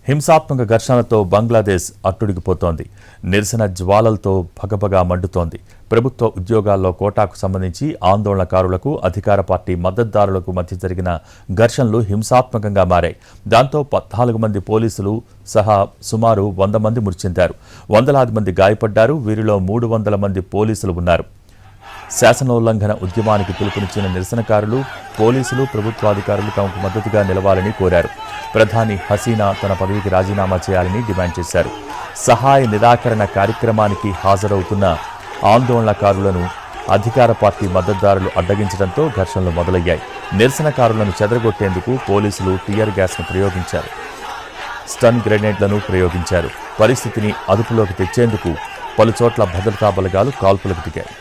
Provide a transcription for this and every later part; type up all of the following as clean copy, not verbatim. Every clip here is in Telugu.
హింసాత్మక ఘర్షణలతో బంగ్లాదేశ్ అట్టుడికిపోతోంది. నిరసన జ్వాలలతో భగభగా మండుతోంది. ప్రభుత్వ ఉద్యోగాల్లో కోటాకు సంబంధించి ఆందోళనకారులకు అధికార పార్టీ మద్దతుదారులకు మధ్య జరిగిన ఘర్షణలు హింసాత్మకంగా మారాయి. దాంతో 14 మంది పోలీసులు సహా సుమారు 100 మంది మృతి చెందారు. వందలాది మంది గాయపడ్డారు. వీరిలో 300 మంది పోలీసులు ఉన్నారు. శాసనోల్లంఘన ఉద్యమానికి పిలుపునిచ్చిన నిరసనకారులు, పోలీసులు, ప్రభుత్వాధికారులు తమకు మద్దతుగా నిలవాలని కోరారు. ప్రధాని హసీనా తన పదవికి రాజీనామా చేయాలని డిమాండ్ చేశారు. సహాయ నిరాకరణ కార్యక్రమానికి హాజరవుతున్న ఆందోళనకారులను అధికార పార్టీ మద్దతుదారులు అడ్డగించడంతో ఘర్షణలు మొదలయ్యాయి. నిరసనకారులను చెదరగొట్టేందుకు పోలీసులు టియర్ గ్యాస్ను ప్రయోగించారు. స్టన్ గ్రెనేడ్లను ప్రయోగించారు. పరిస్థితిని అదుపులోకి తెచ్చేందుకు పలుచోట్ల భద్రతా బలగాలు కాల్పులకు దిగాయి.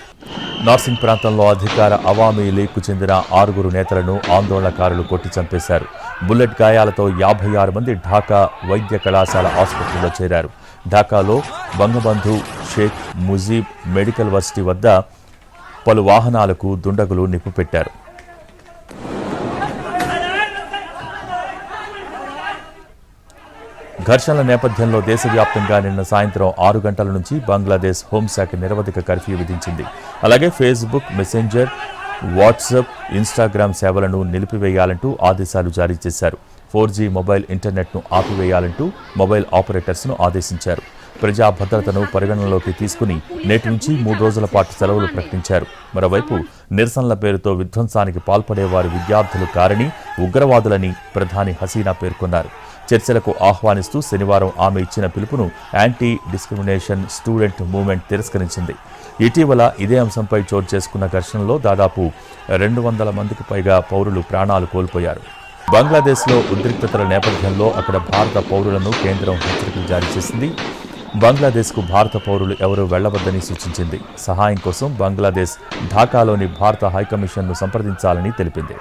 నార్సింగ్ ప్రాంతంలో అధికార అవామీ లీగ్కు చెందిన 6 నేతలను ఆందోళనకారులు కొట్టి చంపేశారు. బుల్లెట్ గాయాలతో 56 మంది ఢాకా వైద్య కళాశాల ఆసుపత్రిలో చేరారు. ఢాకాలో బంగబంధు షేక్ ముజీబ్ మెడికల్ వర్సిటీ వద్ద పలు వాహనాలకు దుండగులు నిప్పు పెట్టారు. ఘర్షణల నేపథ్యంలో దేశవ్యాప్తంగా నిన్న సాయంత్రం 6 గంటల నుంచి బంగ్లాదేశ్ హోంశాఖ నిరవధిక కర్ఫ్యూ విధించింది. అలాగే ఫేస్బుక్, మెసెంజర్, వాట్సాప్, ఇన్స్టాగ్రామ్ సేవలను నిలిపివేయాలంటూ ఆదేశాలు జారీ చేశారు. 4G మొబైల్ ఇంటర్నెట్ను ఆపివేయాలంటూ మొబైల్ ఆపరేటర్స్ను ఆదేశించారు. ప్రజా భద్రతను పరిగణనలోకి తీసుకుని నేటి నుంచి 3 రోజుల పాటు సెలవులు ప్రకటించారు. మరోవైపు నిరసనల పేరుతో విధ్వంసానికి పాల్పడేవారు విద్యార్థులు కారని, ఉగ్రవాదులని ప్రధాని హసీనా పేర్కొన్నారు. చర్చలకు ఆహ్వానిస్తూ శనివారం ఆమె ఇచ్చిన పిలుపును యాంటీ డిస్క్రిమినేషన్ స్టూడెంట్ మూవ్మెంట్ తిరస్కరించింది. ఇటీవల ఇదే అంశంపై చోటు చేసుకున్న ఘర్షణలో దాదాపు 200 మందికి పైగా పౌరులు ప్రాణాలు కోల్పోయారు. బంగ్లాదేశ్లో ఉద్రిక్తతల నేపథ్యంలో అక్కడ భారత పౌరులను కేంద్రం హెచ్చరికలు జారీ చేసింది. బంగ్లాదేశ్కు భారత పౌరులు ఎవరూ వెళ్లవద్దని సూచించింది. సహాయం కోసం బంగ్లాదేశ్ ఢాకాలోని భారత హైకమిషన్ను సంప్రదించాలని తెలిపింది.